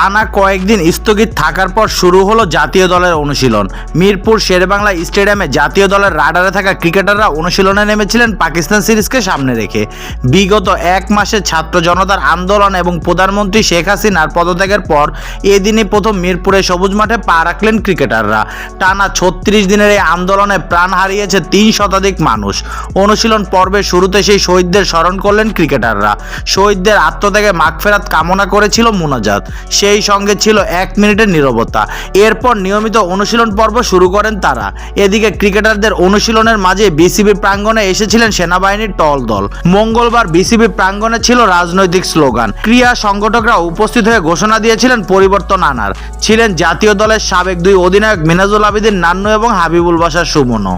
টানা কয়েকদিন স্থগিত থাকার পর শুরু হলো জাতীয় দলের অনুশীলন। মিরপুর শেরেবাংলা স্টেডিয়ামে জাতীয় দলের রাডারে থাকা ক্রিকেটাররা অনুশীলনে নেমেছিলেন পাকিস্তান সিরিজকে সামনে রেখে। বিগত এক মাসে ছাত্র জনতার আন্দোলন এবং প্রধানমন্ত্রী শেখ হাসিনার পদত্যাগের পর এদিনই প্রথম মিরপুরে সবুজ মাঠে পা রাখলেন ক্রিকেটাররা। টানা ৩৬ দিনের এই আন্দোলনে প্রাণ হারিয়েছে ৩ শতাধিক মানুষ। অনুশীলন পর্বের শুরুতে সেই শহীদদের স্মরণ করলেন ক্রিকেটাররা। শহীদদের আত্মত্যাগে মাগফেরাত কামনা করেছিল মোনাজাত, সেই সঙ্গে ছিল 1 মিনিটের নীরবতা। এরপর নিয়মিত অনুশীলন পর্ব শুরু করেন তারা। এদিকে ক্রিকেটারদের অনুশীলনের মাঝে বিসিবি প্রাঙ্গণে এসেছিলেন সেনাবাহিনীর টহল দল। মঙ্গলবার বিসিবি প্রাঙ্গণে ছিল রাজনৈতিক স্লোগান। ক্রীড়া সংগঠকরা উপস্থিত হয়ে ঘোষণা দিয়েছিলেন পরিবর্তন আনার। ছিলেন জাতীয় দলের সাবেক 2 অধিনায়ক মিনাজুল আবেদিন নান্নু এবং হাবিবুল বাশার সুমনও।